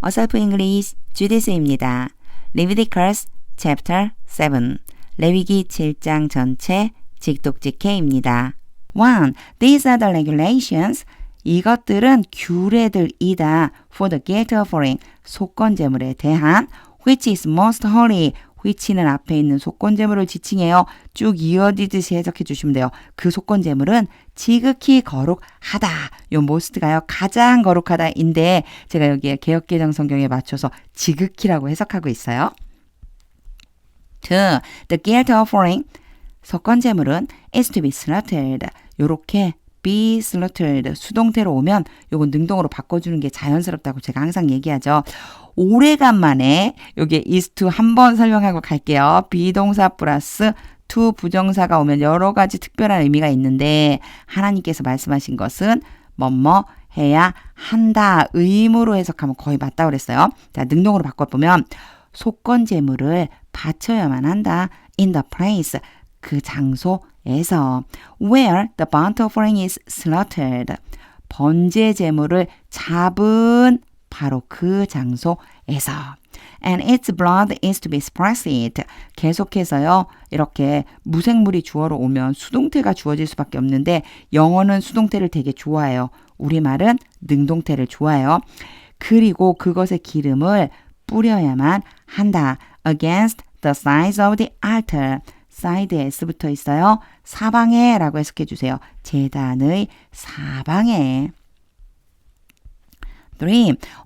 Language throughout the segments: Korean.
어설프 잉글리시 주디스입니다. Leviticus chapter 7 레위기 7장 전체 직독직해입니다. 1. These are the regulations. 이것들은 규례들이다. For the guilt offering, 속건제물에 대한 which is most holy. which는 앞에 있는 속건제물을 지칭해요. 쭉 이어지듯이 해석해 주시면 돼요. 그 속건제물은 지극히 거룩하다. 요 most가요. 가장 거룩하다인데 제가 여기에 개역개정 성경에 맞춰서 지극히라고 해석하고 있어요. 2. The guilt offering. 속건제물은 is to be slaughtered. 요렇게 be slaughtered. 수동태로 오면 요건 능동으로 바꿔주는 게 자연스럽다고 제가 항상 얘기하죠. 오래간만에 여기에 is to 한 번 설명하고 갈게요. 비동사 플러스 to 부정사가 오면 여러 가지 특별한 의미가 있는데 하나님께서 말씀하신 것은 뭐뭐 해야 한다. 의무로 해석하면 거의 맞다고 그랬어요. 자, 능동으로 바꿔보면 속건제물을 바쳐야만 한다. In the place. 그 장소에서 where the burnt offering is slaughtered. 번제 제물을 잡은 바로 그 장소에서 and its blood is to be sprinkled. 계속해서요. 이렇게 무생물이 주어로 오면 수동태가 주어질 수밖에 없는데 영어는 수동태를 되게 좋아해요. 우리말은 능동태를 좋아해요. 그리고 그것의 기름을 뿌려야만 한다. Against the sides of the altar. 사이드에 S 붙어 있어요. 사방에 라고 해석해 주세요. 제단의 사방에. 3.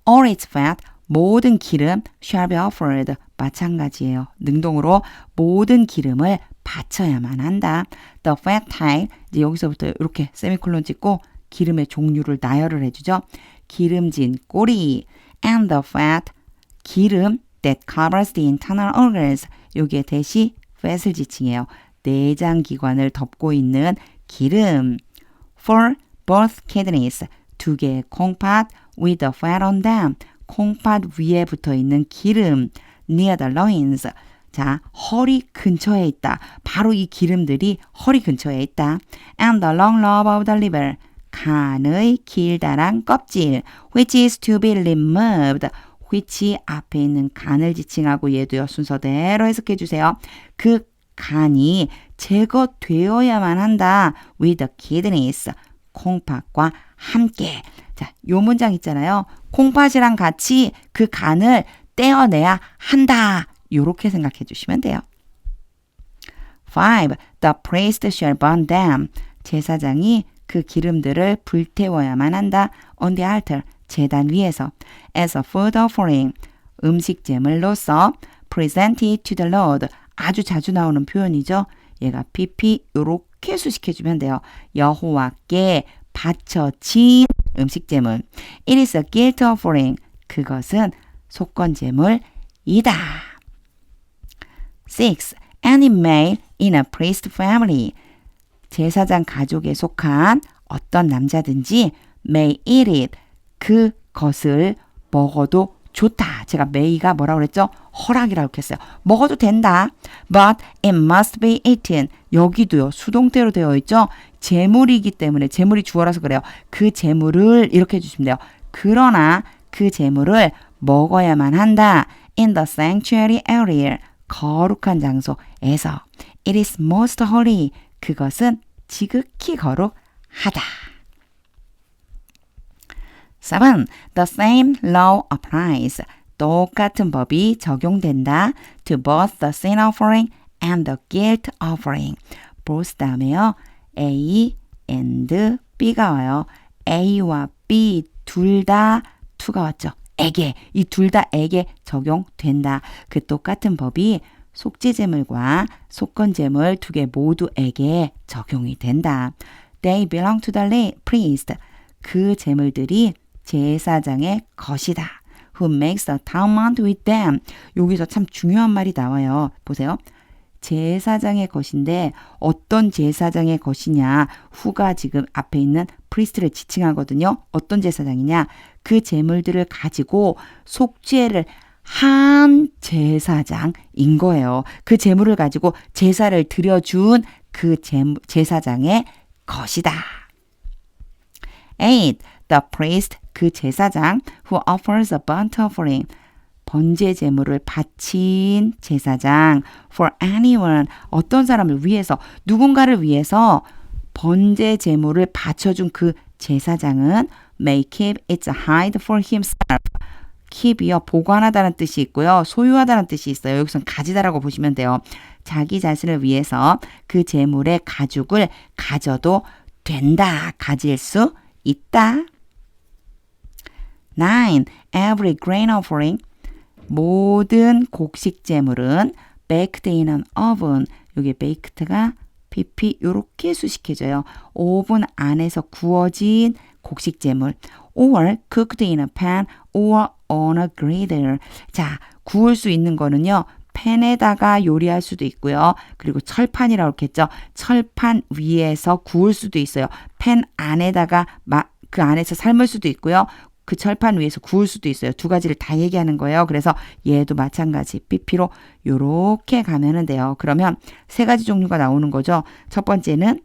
All its fat. 모든 기름 shall be offered. 마찬가지예요. 능동으로 모든 기름을 바쳐야만 한다. The fat type. 이제 여기서부터 이렇게 세미콜론 찍고 기름의 종류를 나열을 해주죠. 기름진 꼬리. And the fat. 기름 that covers the internal organs. 여기에 대시 fat을 지칭해요. 내장기관을 덮고 있는 기름. For both kidneys. 두 개의 콩팥 with the fat on them. 콩팥 위에 붙어 있는 기름. Near the loins. 자, 허리 근처에 있다. 바로 이 기름들이 허리 근처에 있다. And the long lobe of the liver. 간의 길다란 껍질. Which is to be removed. which 앞에 있는 간을 지칭하고 얘도요. 순서대로 해석해 주세요. 그 간이 제거되어야만 한다. with the kidneys. 콩팥과 함께. 자, 요 문장 있잖아요. 콩팥이랑 같이 그 간을 떼어내야 한다. 요렇게 생각해 주시면 돼요. 5. The priest shall burn them. 제사장이 그 기름들을 불태워야만 한다. On the altar. 제단 위에서. As a food offering. 음식 제물로서 presented to the Lord. 아주 자주 나오는 표현이죠. 얘가 PP 요렇게 수식해주면 돼요. 여호와께 바쳐진 음식 제물. It is a guilt offering. 그것은 속건제물이다. 6. Any male in a priest family. 제사장 가족에 속한 어떤 남자든지 may eat it. 그것을 먹어도 좋다. 제가 may가 뭐라고 그랬죠? 허락이라고 했어요. 먹어도 된다. But it must be eaten. 여기도요. 수동태로 되어 있죠? 제물이기 때문에 제물이 주어라서 그래요. 그 제물을 이렇게 해주시면 돼요. 그러나 그 제물을 먹어야만 한다. In the sanctuary area. 거룩한 장소에서. It is most holy. 그것은 지극히 거룩하다. 7. The same law applies. 똑같은 법이 적용된다. To both the sin offering and the guilt offering. both 다음에요. A and B가 와요. A와 B 둘 다 to가 왔죠. 에게. 이 둘 다 에게 적용된다. 그 똑같은 법이 속죄제물과 속건제물 두 개 모두에게 적용이 된다. They belong to the priest. 그 제물들이 제사장의 것이다. Who makes atonement with them. 여기서 참 중요한 말이 나와요. 보세요. 제사장의 것인데 어떤 제사장의 것이냐. who가 지금 앞에 있는 priest를 지칭하거든요. 어떤 제사장이냐. 그 제물들을 가지고 속죄를 한 제사장인 거예요. 그 제물을 가지고 제사를 드려준 그 제사장의 것이다. 8. The priest 그 제사장 who offers a burnt offering. 번제 제물을 바친 제사장 for anyone. 어떤 사람을 위해서, 누군가를 위해서 번제 제물을 바쳐준 그 제사장은 may keep its hide for himself. keep이요, 보관하다는 뜻이 있고요. 소유하다는 뜻이 있어요. 여기서는 가지다라고 보시면 돼요. 자기 자신을 위해서 그 제물의 가죽을 가져도 된다. 가질 수 있다. 9. Every grain offering. 모든 곡식 제물은 baked in an oven. 여기 baked가 PP 요렇게 수식해져요. 오븐 안에서 구워진 곡식 제물. or cooked in a pan or on a griddle. 자, 구울 수 있는 거는요. 팬에다가 요리할 수도 있고요. 그리고 철판이라고 했겠죠. 철판 위에서 구울 수도 있어요. 팬 안에다가 그 안에서 삶을 수도 있고요. 그 철판 위에서 구울 수도 있어요. 두 가지를 다 얘기하는 거예요. 그래서 얘도 마찬가지 PP로 요렇게 가면은 돼요. 그러면 세 가지 종류가 나오는 거죠. 첫 번째는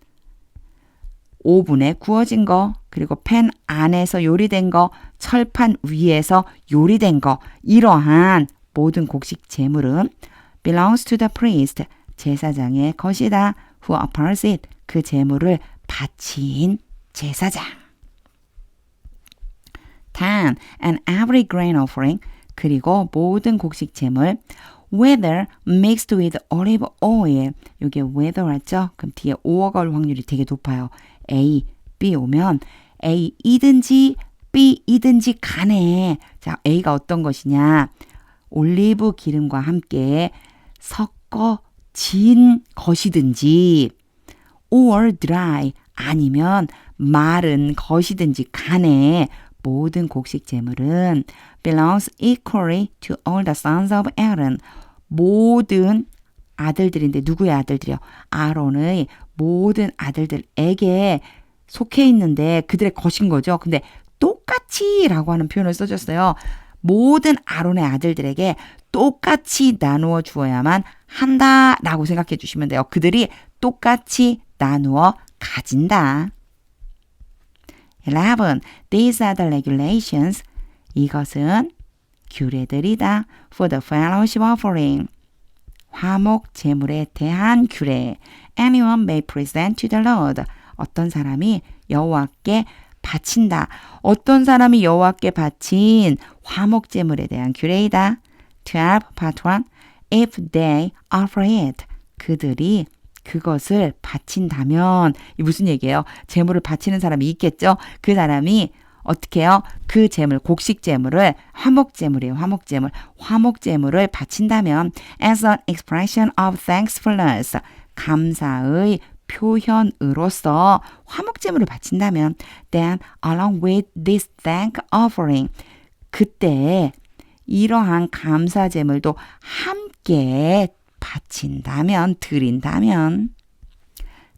오븐에 구워진 거, 그리고 팬 안에서 요리된 거, 철판 위에서 요리된 거. 이러한 모든 곡식 제물은 belongs to the priest. 제사장의 것이다. who offers it. 그 제물을 바친 제사장. 10. And every grain offering. 그리고 모든 곡식 제물 whether mixed with olive oil. 이게 whether 맞죠? 그럼 뒤에 o가 올 확률이 되게 높아요. A, B 오면 A이든지 B이든지 간에. 자, A가 어떤 것이냐? 올리브 기름과 함께 섞어진 것이든지 or dry 아니면 마른 것이든지 간에 모든 곡식 제물은 belongs equally to all the sons of Aaron. 모든 아들들인데 누구의 아들들이요? 아론의 모든 아들들에게 속해 있는데 그들의 것인 거죠. 근데 똑같이 라고 하는 표현을 써줬어요. 모든 아론의 아들들에게 똑같이 나누어 주어야만 한다라고 생각해 주시면 돼요. 그들이 똑같이 나누어 가진다. 11. These are the regulations. 이것은 규례들이다. For the fellowship offering. 화목 제물에 대한 규례. Anyone may present to the Lord. 어떤 사람이 여호와께 바친다. 어떤 사람이 여호와께 바친 화목 제물에 대한 규례이다. 12. Part 1. If they offer it. 그들이 그것을 바친다면, 이 무슨 얘기예요? 제물을 바치는 사람이 있겠죠? 그 사람이 어떻게 해요? 그 제물, 곡식 제물을 화목 제물이에요. 화목 제물. 화목 제물을 바친다면 as an expression of thankfulness. 감사의 표현으로서 화목 제물을 바친다면 then along with this thank offering. 그때 이러한 감사 제물도 함께 바친다면, 드린다면.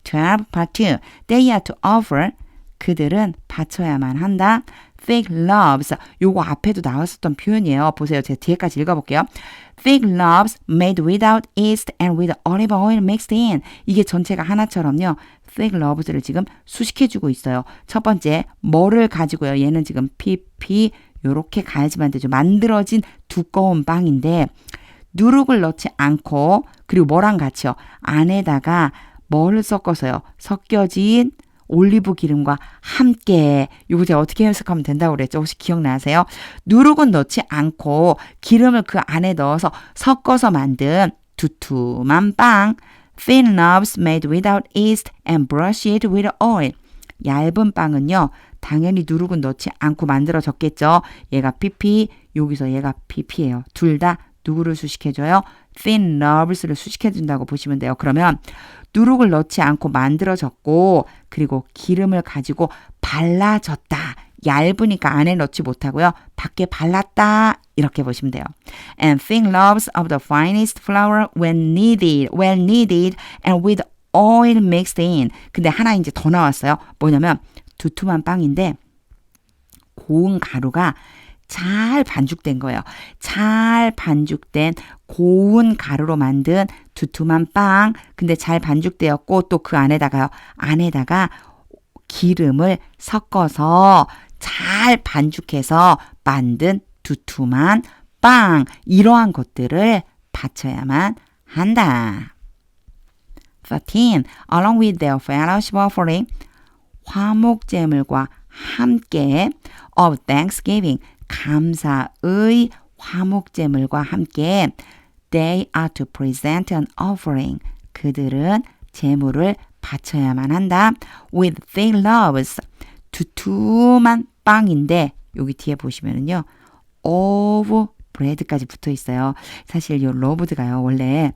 12. Part 2. They are to offer. 그들은 바쳐야만 한다. Fig loaves. 요거 앞에도 나왔었던 표현이에요. 보세요. 제가 뒤에까지 읽어볼게요. Fig loaves made without yeast and with olive oil mixed in. 이게 전체가 하나처럼요. Fig loaves를 지금 수식해주고 있어요. 첫 번째, 뭐를 가지고요. 얘는 지금 PP 요렇게 가야지만 되죠. 만들어진 두꺼운 빵인데 누룩을 넣지 않고 그리고 뭐랑 같이요. 안에다가 뭐를 섞어서요. 섞여진 올리브 기름과 함께. 이거 제가 어떻게 해석하면 된다고 그랬죠? 혹시 기억나세요? 누룩은 넣지 않고 기름을 그 안에 넣어서 섞어서 만든 두툼한 빵. Thin loaves made without yeast and brushed with oil. 얇은 빵은요. 당연히 누룩은 넣지 않고 만들어졌겠죠. 얘가 PP, 여기서 얘가 PP예요. 둘 다 누구를 수식해줘요? thin loaves를 수식해준다고 보시면 돼요. 그러면 누룩을 넣지 않고 만들어졌고 그리고 기름을 가지고 발라졌다. 얇으니까 안에 넣지 못하고요. 밖에 발랐다. 이렇게 보시면 돼요. And thin loaves of the finest flour when needed, well kneaded and with oil mixed in. 근데 하나 이제 더 나왔어요. 뭐냐면 두툼한 빵인데 고운 가루가 잘 반죽된 거예요. 잘 반죽된 고운 가루로 만든 두툼한 빵. 근데 잘 반죽되었고 또 그 안에다가 기름을 섞어서 잘 반죽해서 만든 두툼한 빵, 이러한 것들을 바쳐야만 한다. 13. Along with their fellowship offering, 화목제물과 함께 of thanksgiving, 감사의 화목제물과 함께 they are to present an offering, 그들은 제물을 바쳐야만 한다. with their loaves, 두툼한 빵인데 여기 뒤에 보시면은요 of bread까지 붙어 있어요. 사실 이 loaved가요 원래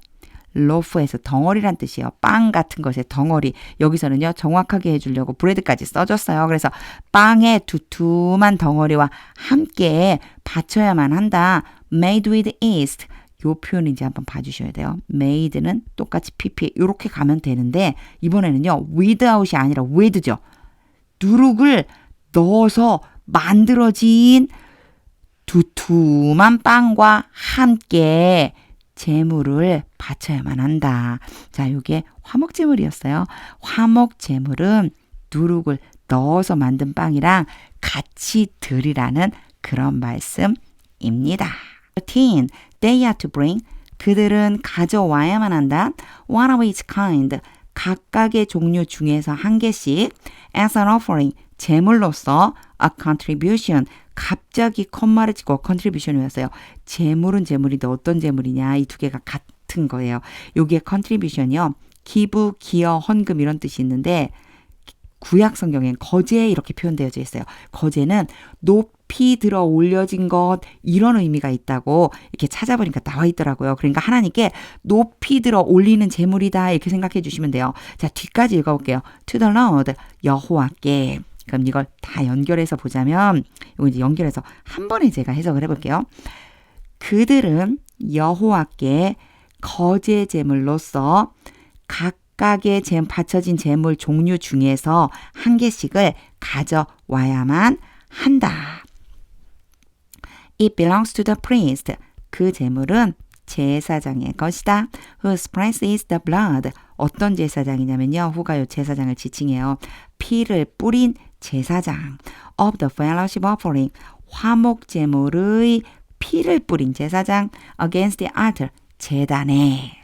loaf에서 덩어리란 뜻이에요. 빵 같은 것의 덩어리. 여기서는요 정확하게 해주려고 bread까지 써줬어요. 그래서 빵의 두툼한 덩어리와 함께 바쳐야만 한다. made with yeast. 요 표현인지 한번 봐주셔야 돼요. made는 똑같이 pp 이렇게 가면 되는데 이번에는요 without이 아니라 with죠. 누룩을 넣어서 만들어진 두툼한 빵과 함께 제물을 바쳐야만 한다. 자, 이게 화목제물이었어요. 화목제물은 누룩을 넣어서 만든 빵이랑 같이 드리라는 그런 말씀입니다. 13. They are to bring. 그들은 가져와야만 한다. One of each kind. 각각의 종류 중에서 한 개씩 as an offering. 제물로서 a contribution. 갑자기 컴마를 치고 contribution이었어요. 제물은 제물인데 어떤 제물이냐. 이 두 개가 같은 거예요. 여기에 contribution이요. 기부, 기여, 헌금 이런 뜻이 있는데 구약 성경엔 거제 이렇게 표현되어져 있어요. 거제는 높이 들어 올려진 것 이런 의미가 있다고 이렇게 찾아보니까 나와 있더라고요. 그러니까 하나님께 높이 들어 올리는 제물이다 이렇게 생각해 주시면 돼요. 자, 뒤까지 읽어볼게요. To the Lord, 여호와께. 그럼 이걸 다 연결해서 보자면 이거 이제 연결해서 한 번에 제가 해석을 해볼게요. 그들은 여호와께 거제 제물로서 각각의 바쳐진 제물 종류 중에서 한 개씩을 가져와야만 한다. It belongs to the priest. 그 제물은 제사장의 것이다. Whose price is the blood. 어떤 제사장이냐면요. 후가요 제사장을 지칭해요. 피를 뿌린 제사장. Of the fellowship offering. 화목제물의 피를 뿌린 제사장. Against the altar. 제단에.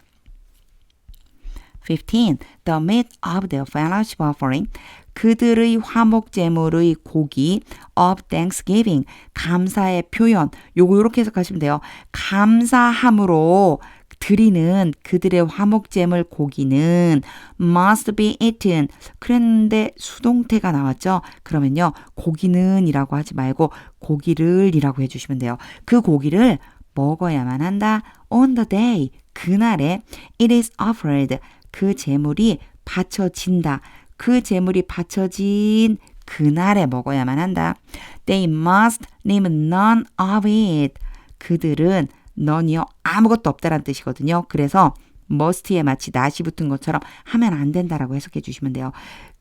15. The meat of the fellowship offering. 그들의 화목제물의 고기 of thanksgiving. 감사의 표현. 요거 이렇게 해석하시면 돼요. 감사함으로 드리는 그들의 화목제물 고기는 must be eaten. 그랬는데 수동태가 나왔죠. 그러면요. 고기는 이라고 하지 말고 고기를 이라고 해주시면 돼요. 그 고기를 먹어야만 한다. On the day. 그날에 it is offered. 그 제물이 바쳐진다. 그 제물이 바쳐진 그날에 먹어야만 한다. They must leave none of it. 그들은 none이요. 아무것도 없다란 뜻이거든요. 그래서 must에 마치 not이 붙은 것처럼 하면 안 된다라고 해석해 주시면 돼요.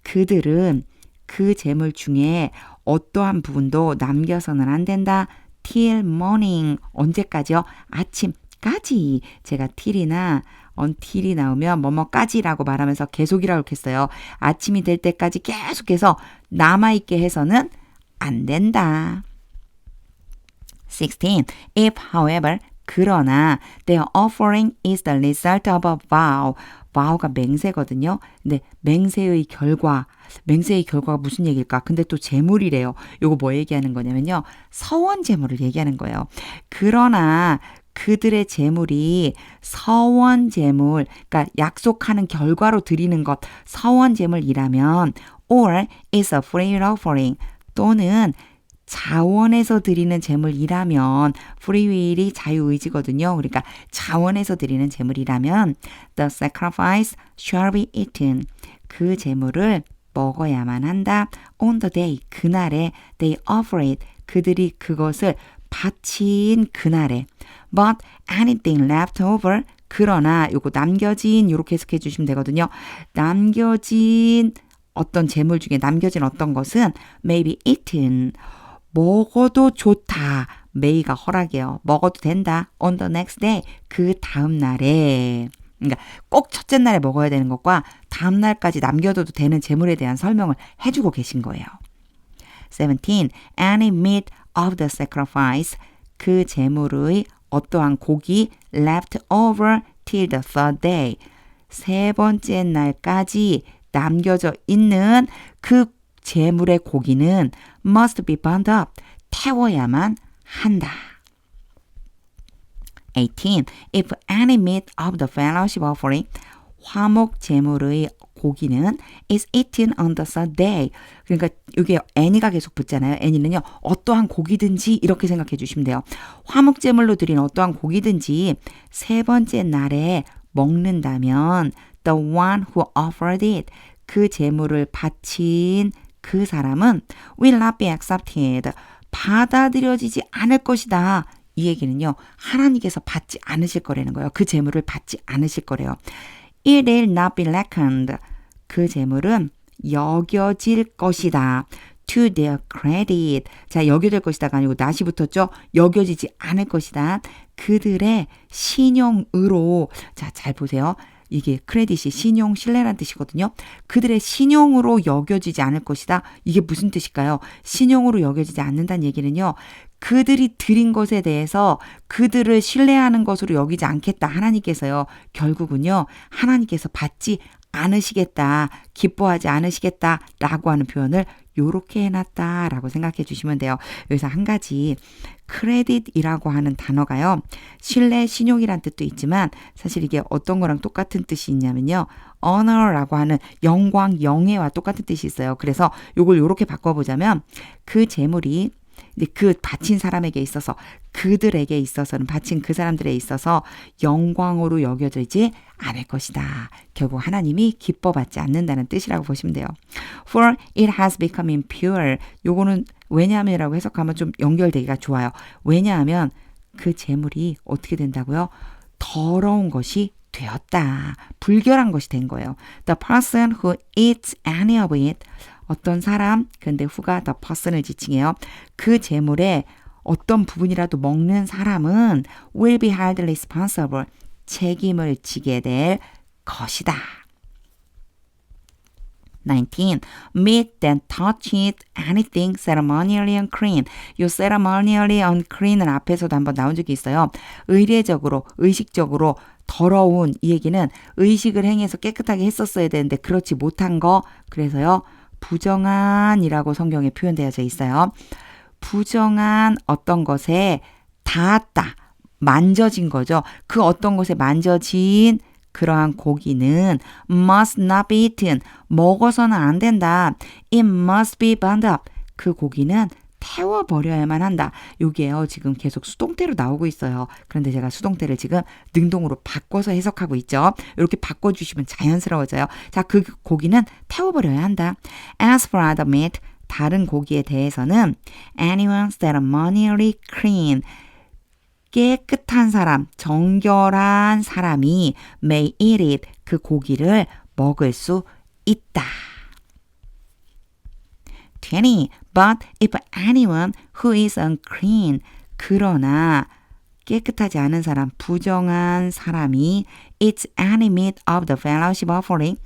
그들은 그 제물 중에 어떠한 부분도 남겨서는 안 된다. till morning. 언제까지요? 아침까지. 제가 till이나 until이 나오면 뭐뭐까지라고 말하면서 계속이라고 이렇게 했어요. 아침이 될 때까지 계속해서 남아있게 해서는 안 된다. 16. If, however, 그러나 their offering is the result of a vow. vow가 맹세거든요. 근데 맹세의 결과가 무슨 얘기일까? 근데 또 제물이래요. 요거 뭐 얘기하는 거냐면요. 서원 제물을 얘기하는 거예요. 그러나 그들의 제물이 서원 제물, 그러니까 약속하는 결과로 드리는 것, 서원 제물이라면 or is a free offering 또는 자원에서 드리는 제물이라면 free will이 자유의지거든요. 그러니까 자원에서 드리는 제물이라면 the sacrifice shall be eaten. 그 제물을 먹어야만 한다. on the day, 그날에 they offer it. 그들이 그것을 바친 그날에 but anything left over 그러나 요거 남겨진 요렇게 해석해 주시면 되거든요. 남겨진 어떤 제물 중에 남겨진 어떤 것은 may be eaten 먹어도 좋다. may가 허락이에요. 먹어도 된다. on the next day 그 다음 날에 그러니까 꼭 첫째 날에 먹어야 되는 것과 다음 날까지 남겨둬도 되는 재물에 대한 설명을 해주고 계신 거예요. 17. Any meat of the sacrifice. 그 재물의 어떠한 고기 left over till the third day. 세 번째 날까지 남겨져 있는 그 재물의 고기는 must be burned up. 태워야만 한다. 18. If any meat of the fellowship offering, 화목 제물의 고기는 is eaten on the third day. 그러니까 이게 any가 계속 붙잖아요. any는요. 어떠한 고기든지 이렇게 생각해 주시면 돼요. 화목 제물로 드린 어떠한 고기든지 세 번째 날에 먹는다면 the one who offered it, 그 제물을 바친 그 사람은 will not be accepted. 받아들여지지 않을 것이다. 이 얘기는요. 하나님께서 받지 않으실 거라는 거예요. 그 재물을 받지 않으실 거래요. It will not be reckoned. 그 재물은 여겨질 것이다. To their credit. 자, 여겨질 것이다가 아니고 낫이 붙었죠. 여겨지지 않을 것이다. 그들의 신용으로. 자, 잘 보세요. 이게 크레딧이 신용, 신뢰란 뜻이거든요. 그들의 신용으로 여겨지지 않을 것이다. 이게 무슨 뜻일까요? 신용으로 여겨지지 않는다는 얘기는요. 그들이 드린 것에 대해서 그들을 신뢰하는 것으로 여기지 않겠다. 하나님께서요. 결국은요. 하나님께서 받지 않으시겠다. 기뻐하지 않으시겠다. 라고 하는 표현을 요렇게 해놨다. 라고 생각해 주시면 돼요. 여기서 한 가지 크레딧이라고 하는 단어가요. 신뢰, 신용이란 뜻도 있지만 사실 이게 어떤 거랑 똑같은 뜻이 있냐면요. honor라고 하는 영광, 영예와 똑같은 뜻이 있어요. 그래서 요걸 요렇게 바꿔보자면 그 재물이 그 바친 사람에게 있어서 그들에게 있어서는 바친 그 사람들에 있어서 영광으로 여겨지지 않을 것이다. 결국 하나님이 기뻐받지 않는다는 뜻이라고 보시면 돼요. For it has become impure. 요거는 왜냐하면이라고 해석하면 좀 연결되기가 좋아요. 왜냐하면 그 재물이 어떻게 된다고요? 더러운 것이 되었다. 불결한 것이 된 거예요. The person who eats any of it. 어떤 사람, 근데 who가 the person을 지칭해요. 그 재물의 어떤 부분이라도 먹는 사람은 will be held responsible. 책임을 지게 될 것이다. 19. Meat that touches anything ceremonially unclean. 이 ceremonially unclean은 앞에서도 한번 나온 적이 있어요. 의례적으로, 의식적으로 더러운 이 얘기는 의식을 행해서 깨끗하게 했었어야 되는데 그렇지 못한 거. 그래서요. 부정한이라고 성경에 표현되어져 있어요. 부정한 어떤 것에 닿았다. 만져진 거죠. 그 어떤 것에 만져진 그러한 고기는 must not be eaten. 먹어서는 안 된다. It must be burned up. 그 고기는 태워버려야만 한다. 요게요. 지금 계속 수동태로 나오고 있어요. 그런데 제가 수동태를 지금 능동으로 바꿔서 해석하고 있죠. 이렇게 바꿔주시면 자연스러워져요. 자, 그 고기는 태워버려야 한다. As for other meat, 다른 고기에 대해서는 anyone ceremonially clean, 깨끗한 사람, 정결한 사람이 may eat it, 그 고기를 먹을 수 있다. 20. But if anyone who is unclean, 그러나 깨끗하지 않은 사람, 부정한 사람이 eats any meat of the fellowship offering,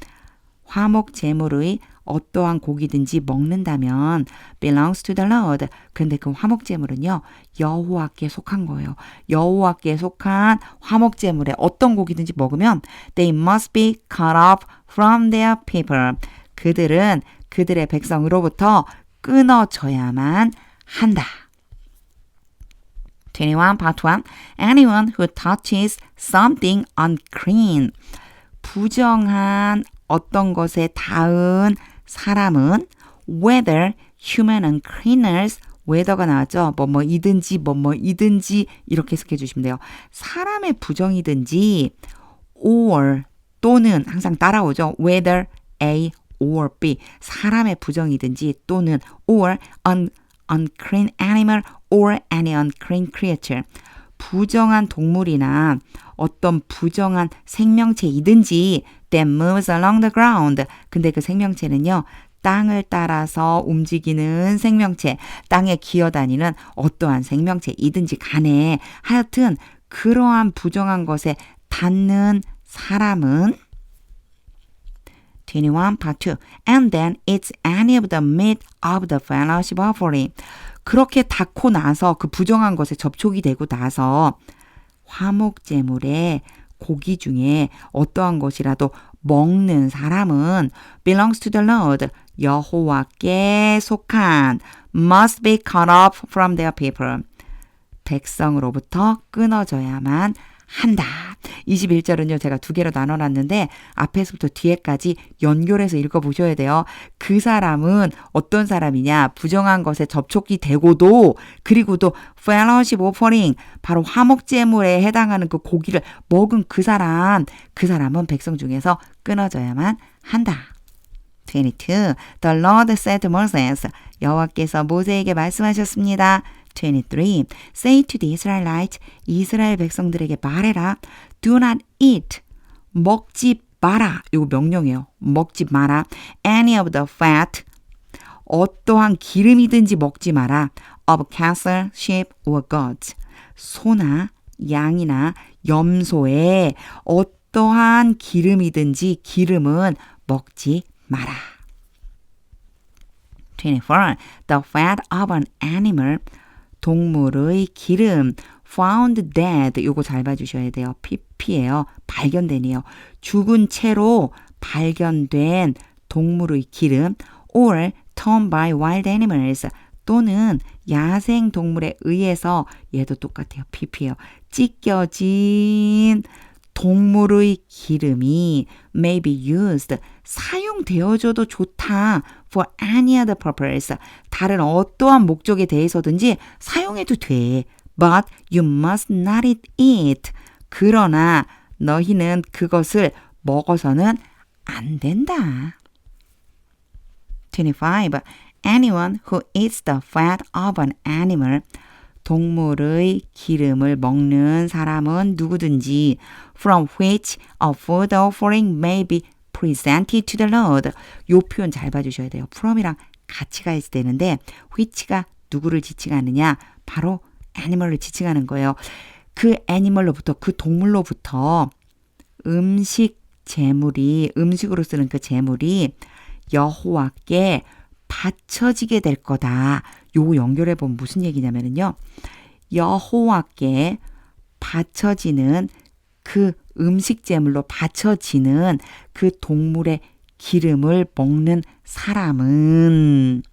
화목 제물의 어떠한 고기든지 먹는다면 belongs to the Lord. 근데 그 화목 제물은요. 여호와께 속한 거예요. 여호와께 속한 화목 제물에 어떤 고기든지 먹으면 they must be cut off from their people. 그들은 그들의 백성으로부터 끊어져야만 한다. 21 part 1. Anyone who touches something unclean. 부정한 어떤 것에 닿은 사람은 whether human uncleanness, whether가 나왔죠. 뭐이든지 뭐이든지 이렇게 해석해 주시면 돼요. 사람의 부정이든지 or 또는 항상 따라오죠. whether A or B, 사람의 부정이든지 또는 or an unclean animal or any unclean creature, 부정한 동물이나 어떤 부정한 생명체이든지 that moves along the ground. 근데 그 생명체는요. 땅을 따라서 움직이는 생명체, 땅에 기어다니는 어떠한 생명체이든지 간에 하여튼 그러한 부정한 것에 닿는 사람은 21 part 2 and then it's any of the meat of the fellowship offering. 그렇게 닿고 나서 그 부정한 것에 접촉이 되고 나서 화목제물의 고기 중에 어떠한 것이라도 먹는 사람은 belongs to the Lord. 여호와께 속한 must be cut off from their people. 백성으로부터 끊어져야만 한다. 21절은요. 제가 두 개로 나눠놨는데 앞에서부터 뒤에까지 연결해서 읽어보셔야 돼요. 그 사람은 어떤 사람이냐. 부정한 것에 접촉이 되고도 그리고도 fellowship offering 바로 화목제물에 해당하는 그 고기를 먹은 그 사람은 백성 중에서 끊어져야만 한다. 22. The Lord said to Moses. 여호와께서 모세에게 말씀하셨습니다. 23. Say to the Israelites. 이스라엘 백성들에게 말해라. Do not eat. 먹지 마라. 이거 명령이에요. 먹지 마라. Any of the fat. 어떠한 기름이든지 먹지 마라. Of cattle, sheep, or goats. 소나 양이나 염소에 어떠한 기름이든지 기름은 먹지 마라. 24. The fat of an animal. 동물의 기름. found dead. 요거 잘 봐주셔야 돼요. pp예요. 발견된이에요. 죽은 채로 발견된 동물의 기름. or torn by wild animals. 또는 야생 동물에 의해서 얘도 똑같아요. pp예요. 찢겨진 동물의 기름이 may be used. 사용되어져도 좋다. for any other purpose. 다른 어떠한 목적에 대해서든지 사용해도 돼. But you must not eat it. 그러나 너희는 그것을 먹어서는 안 된다. 25. Anyone who eats the fat of an animal. 동물의 기름을 먹는 사람은 누구든지 from which a food offering may be presented to the Lord. 요 표현 잘 봐주셔야 돼요. from이랑 같이 가야 되는데 which가 누구를 지칭하느냐? 바로 animal을 지칭하는 거예요. 그 animal로부터 그 동물로부터 음식으로 쓰는 그 재물이 여호와께 바쳐지게 될 거다. 요거 연결해 보면 무슨 얘기냐면요. 여호와께 바쳐지는 그 음식 제물로 바쳐지는 그 동물의 기름을 먹는 사람은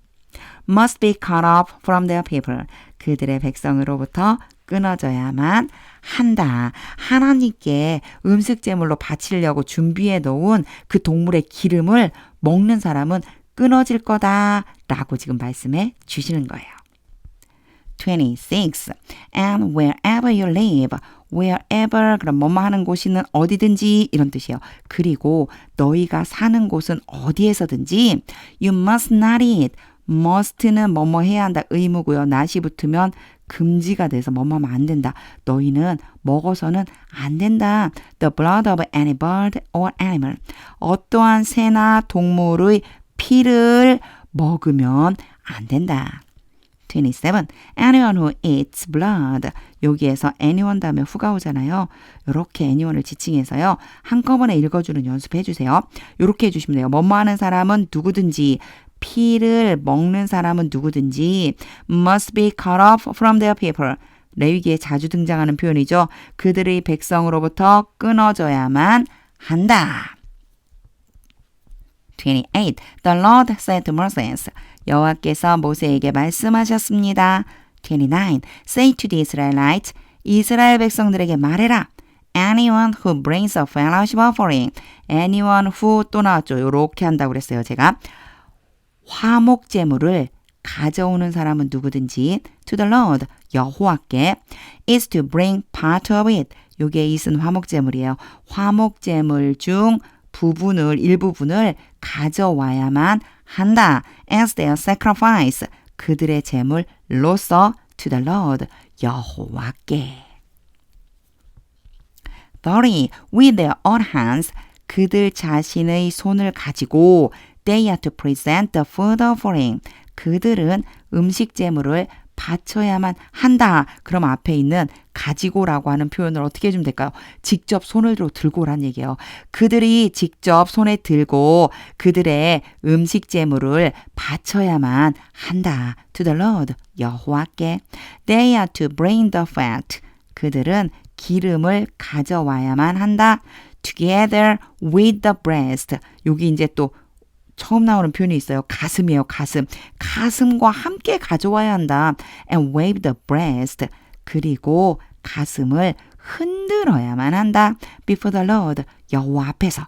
must be cut off from their people. 그들의 백성으로부터 끊어져야만 한다. 하나님께 음식 제물로 바치려고 준비해 놓은 그 동물의 기름을 먹는 사람은 끊어질 거다라고 지금 말씀해 주시는 거예요. 26. And wherever you live, wherever 그럼 뭐뭐 하는 곳이는 어디든지 이런 뜻이에요. 그리고 너희가 사는 곳은 어디에서든지 you must not eat. must는 뭐뭐 해야 한다 의무고요. not이 붙으면 금지가 돼서 뭐뭐 하면 안 된다. 너희는 먹어서는 안 된다. The blood of any bird or animal. 어떠한 새나 동물의 피를 먹으면 안 된다. 27. Anyone who eats blood. 여기에서 anyone 다음에 who가 오잖아요. 이렇게 anyone을 지칭해서요. 한꺼번에 읽어주는 연습해 주세요. 이렇게 해주시면 돼요. 뭐뭐 하는 사람은 누구든지 피를 먹는 사람은 누구든지 must be cut off from their people. 레위기에 자주 등장하는 표현이죠. 그들의 백성으로부터 끊어져야만 한다. 28. The Lord said to Moses. 여호와께서 모세에게 말씀하셨습니다. 29. Say to the Israelites. 이스라엘 백성들에게 말해라. Anyone who brings a fellowship offering. Anyone who 또 나왔죠. 이렇게 한다고 그랬어요. 제가. 화목제물을 가져오는 사람은 누구든지 to the Lord. 여호와께 is to bring part of it. 요게 it은 화목제물이에요. 화목제물 중 일부분을 가져와야만 한다. As their sacrifice. 그들의 제물로서 to the Lord. 여호와께. 30. With their own hands. 그들 자신의 손을 가지고 they are to present the food offering. 그들은 음식 제물을 바쳐야만 한다. 그럼 앞에 있는 가지고라고 하는 표현을 어떻게 해주면 될까요? 직접 손을 들고 오란 얘기예요. 그들이 직접 손에 들고 그들의 음식 재물을 바쳐야만 한다. To the Lord, 여호와께. They are to bring the fat. 그들은 기름을 가져와야만 한다. Together with the breast. 여기 이제 또 처음 나오는 표현이 있어요. 가슴이에요. 가슴. 가슴과 함께 가져와야 한다. And wave the breast. 그리고 가슴을 흔들어야만 한다. Before the Lord. 여호와 앞에서.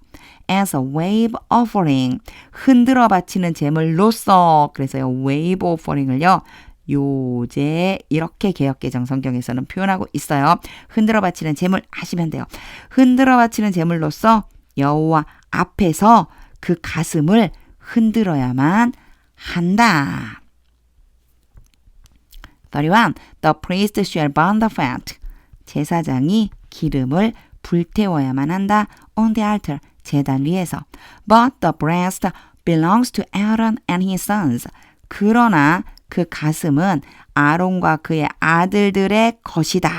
As a wave offering. 흔들어 바치는 제물로서. 그래서요. wave offering을요. 요제 이렇게 개역개정 성경에서는 표현하고 있어요. 흔들어 바치는 제물 하시면 돼요. 흔들어 바치는 제물로서 여호와 앞에서 그 가슴을 흔들어야만 한다. 31. The priest shall burn the fat. 제사장이 기름을 불태워야만 한다. On the altar. 제단 위에서. But the breast belongs to Aaron and his sons. 그러나 그 가슴은 아론과 그의 아들들의 것이다.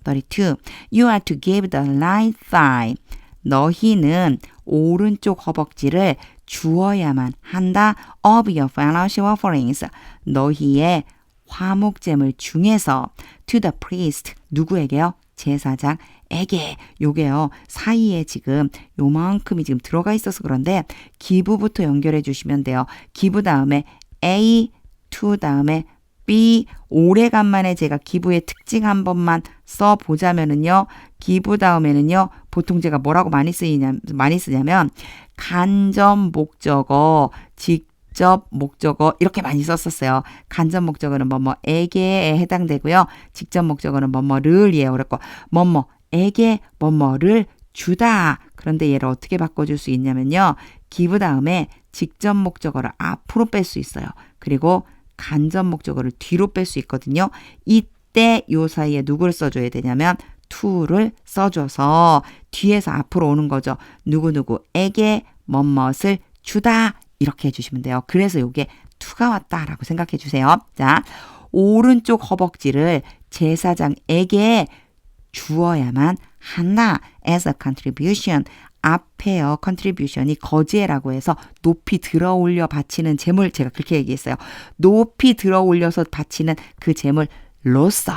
32. You are to give the right thigh. 너희는 오른쪽 허벅지를 주어야만 한다. Of your fellowship offerings. 너희의 화목제물 중에서 to the priest. 누구에게요? 제사장에게. 요게요. 사이에 지금 요만큼이 지금 들어가 있어서 그런데 기부부터 연결해 주시면 돼요. 기부 다음에 A, to 다음에 B. 오래간만에 제가 기부의 특징 한 번만 써보자면은요. 기부 다음에는요. 보통 제가 뭐라고 많이 쓰냐면 간접 목적어, 직접 목적어 이렇게 많이 썼었어요. 간접 목적어는 뭐뭐에게에 해당되고요. 직접 목적어는 뭐뭐를이에요. 그랬고 뭐뭐에게 뭐뭐를 주다. 그런데 얘를 어떻게 바꿔줄 수 있냐면요. 기부 다음에 직접 목적어를 앞으로 뺄 수 있어요. 그리고 간접 목적어를 뒤로 뺄 수 있거든요. 이때 요 사이에 누구를 써줘야 되냐면 to를 써줘서 뒤에서 앞으로 오는 거죠. 누구누구에게 뭐뭇을 주다 이렇게 해주시면 돼요. 그래서 요게 to가 왔다라고 생각해 주세요. 자, 오른쪽 허벅지를 제사장에게 주어야만 한다. As a contribution. 앞에요. contribution이 거제라고 해서 높이 들어 올려 바치는 제물 제가 그렇게 얘기했어요. 높이 들어 올려서 바치는 그 제물로서.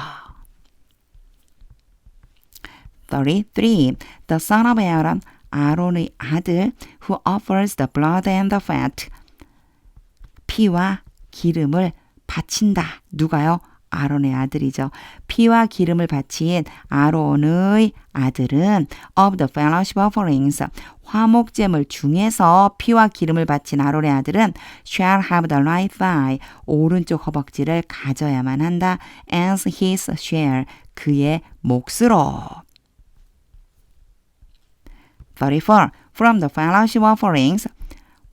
33. The son of Aaron. 아론의 아들 who offers the blood and the fat. 피와 기름을 바친다. 누가요? 아론의 아들이죠. 피와 기름을 바친 아론의 아들은 of the fellowship offerings. 화목제물 중에서 피와 기름을 바친 아론의 아들은 shall have the right thigh. 오른쪽 허벅지를 가져야만 한다. as his share. 그의 몫으로. 34. From the fellowship offerings.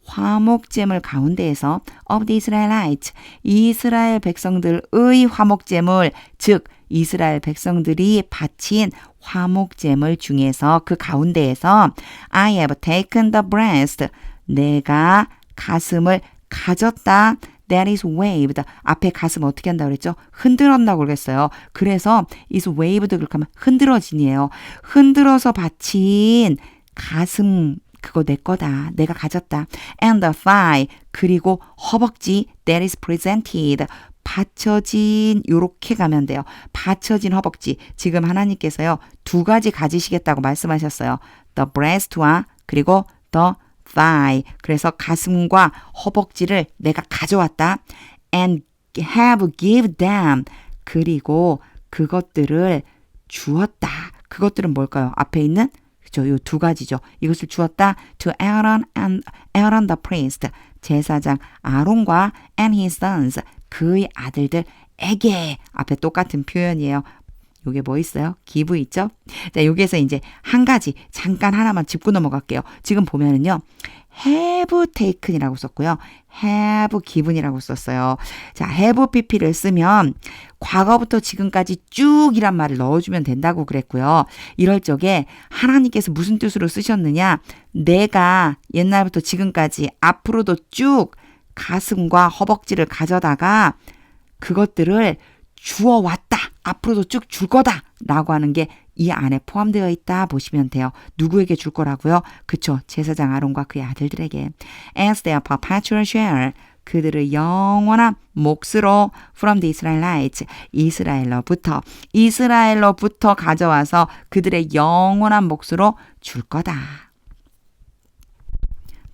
화목제물 가운데에서 of the Israelites, 이스라엘 백성들의 화목제물, 즉 이스라엘 백성들이 바친 화목제물 중에서 그 가운데에서 I have taken the breast, 내가 가슴을 가졌다. That is waved. 앞에 가슴 어떻게 한다고 그랬죠? 흔들었다고 그랬어요. 그래서 is waved 그렇게 하면 흔들어진이에요. 흔들어서 바친 가슴 그거 내 거다. 내가 가졌다. And the thigh. 그리고 허벅지. That is presented. 받쳐진 요렇게 가면 돼요. 받쳐진 허벅지. 지금 하나님께서요. 두 가지 가지시겠다고 말씀하셨어요. The breast와 그리고 the thigh. 그래서 가슴과 허벅지를 내가 가져왔다. And have give them. 그리고 그것들을 주었다. 그것들은 뭘까요? 앞에 있는 요 두 가지죠. 이것을 주었다. To Aaron and Aaron the priest. 제사장 아론과 and his sons. 그의 아들들에게. 앞에 똑같은 표현이에요. 요게 뭐 있어요? 기부 있죠? 자, 여기에서 이제 한 가지 잠깐 하나만 짚고 넘어갈게요. 지금 보면은요. have taken이라고 썼고요. have given이라고 썼어요. 자, have pp를 쓰면 과거부터 지금까지 쭉이란 말을 넣어주면 된다고 그랬고요. 이럴 적에 하나님께서 무슨 뜻으로 쓰셨느냐? 내가 옛날부터 지금까지 앞으로도 쭉 가슴과 허벅지를 가져다가 그것들을 주어왔다. 앞으로도 쭉 줄 거다. 라고 하는 게 이 안에 포함되어 있다 보시면 돼요. 누구에게 줄 거라고요? 그쵸. 제사장 아론과 그의 아들들에게. As their perpetual share. 그들의 영원한 몫으로 from the Israelites. 이스라엘로부터 가져와서 그들의 영원한 몫으로 줄 거다.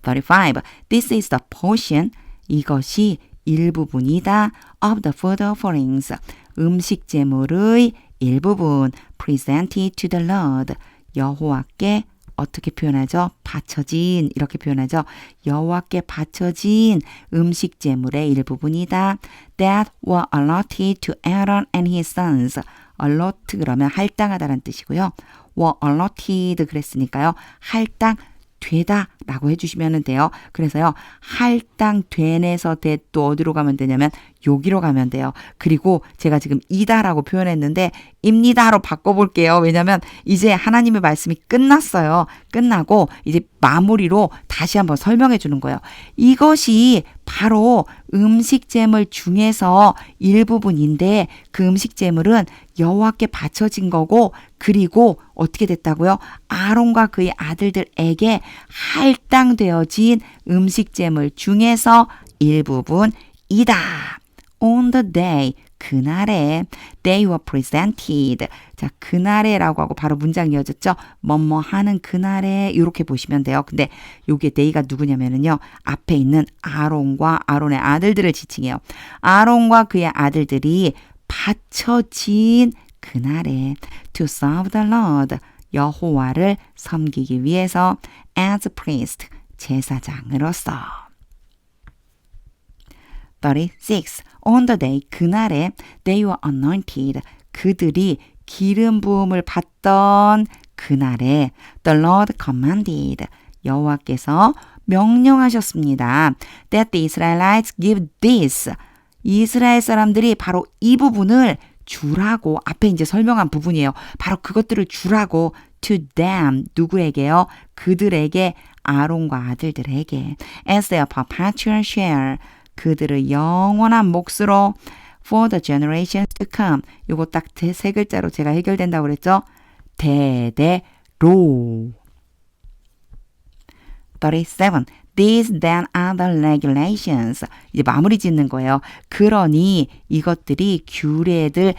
35. This is the portion. 이것이 일부분이다. of the food offerings. 음식 제물의 일부분. presented to the Lord. 여호와께 어떻게 표현하죠? 바쳐진 이렇게 표현하죠. 여호와께 바쳐진 음식 제물의 일부분이다. That were allotted to Aaron and his sons. allot 그러면 할당하다라는 뜻이고요. were allotted 그랬으니까요. 할당되다 라고 해주시면 돼요. 그래서요. 할당된에서 또 어디로 가면 되냐면 여기로 가면 돼요. 그리고 제가 지금 이다라고 표현했는데 입니다로 바꿔볼게요. 왜냐면 이제 하나님의 말씀이 끝났어요. 끝나고 이제 마무리로 다시 한번 설명해 주는 거예요. 이것이 바로 음식재물 중에서 일부분인데 그 음식재물은 여호와께 바쳐진 거고 그리고 어떻게 됐다고요? 아론과 그의 아들들에게 할당되어진 음식재물 중에서 일부분이다. On the day, 그날에 they were presented. 자, 그날에라고 하고 바로 문장 이어졌죠. 뭐뭐 하는 그날에 이렇게 보시면 돼요. 근데 요게 they가 누구냐면은요. 앞에 있는 아론과 아론의 아들들을 지칭해요. 아론과 그의 아들들이 바쳐진 그날에 to serve the Lord. 여호와를 섬기기 위해서 as priest. 제사장으로서. 36. On the day, 그날에 they were anointed. 그들이 기름 부음을 받던 그날에 the Lord commanded. 여호와께서 명령하셨습니다. That the Israelites give this. 이스라엘 사람들이 바로 이 부분을 주라고 앞에 이제 설명한 부분이에요. 바로 그것들을 주라고 to them. 누구에게요? 그들에게 아론과 아들들에게 as their perpetual share. 그들의 영원한 몫으로 for the generations to come. 요거 딱 세 글자로 제가 해결된다고 그랬죠? 대대로. 37. These then are the regulations. 이제 마무리 짓는 거예요. 그러니 이것들이 규례들입니다.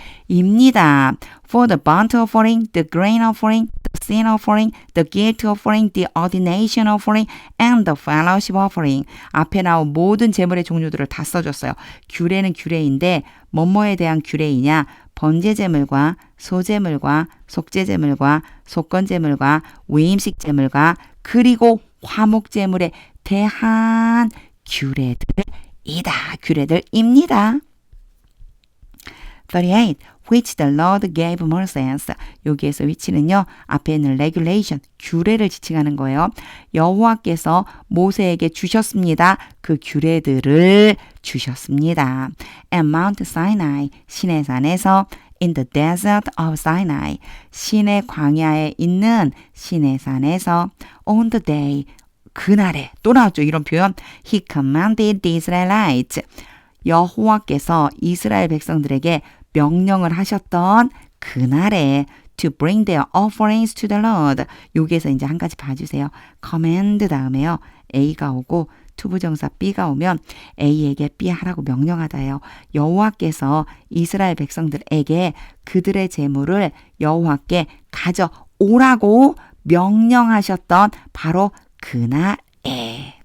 For the burnt offering, the grain offering, the sin offering, the guilt offering, the ordination offering, and the fellowship offering. 앞에 나온 모든 제물의 종류들을 다 써줬어요. 규례는 규례인데 뭐뭐에 대한 규례이냐? 번제제물과 소제물과 속죄제물과 속건제물과 외임식 제물과 그리고 화목제물에 대한 규례들이다. 규례들입니다. 38. Which the Lord gave Moses. 여기에서 위치는요. 앞에 있는 regulation, 규례를 지칭하는 거예요. 여호와께서 모세에게 주셨습니다. 그 규례들을 주셨습니다. And Mount Sinai, 시내산에서 in the desert of Sinai, 시내 광야에 있는 시내산에서 on the day, 그날에 또 나왔죠. 이런 표현. He commanded the Israelites. 여호와께서 이스라엘 백성들에게 명령을 하셨던 그날에 to bring their offerings to the Lord. 여기에서 이제 한 가지 봐주세요. command 다음에요. A가 오고 투부정사 B가 오면 A에게 B 하라고 명령하다예요. 여호와께서 이스라엘 백성들에게 그들의 재물을 여호와께 가져오라고 명령하셨던 바로 그날에.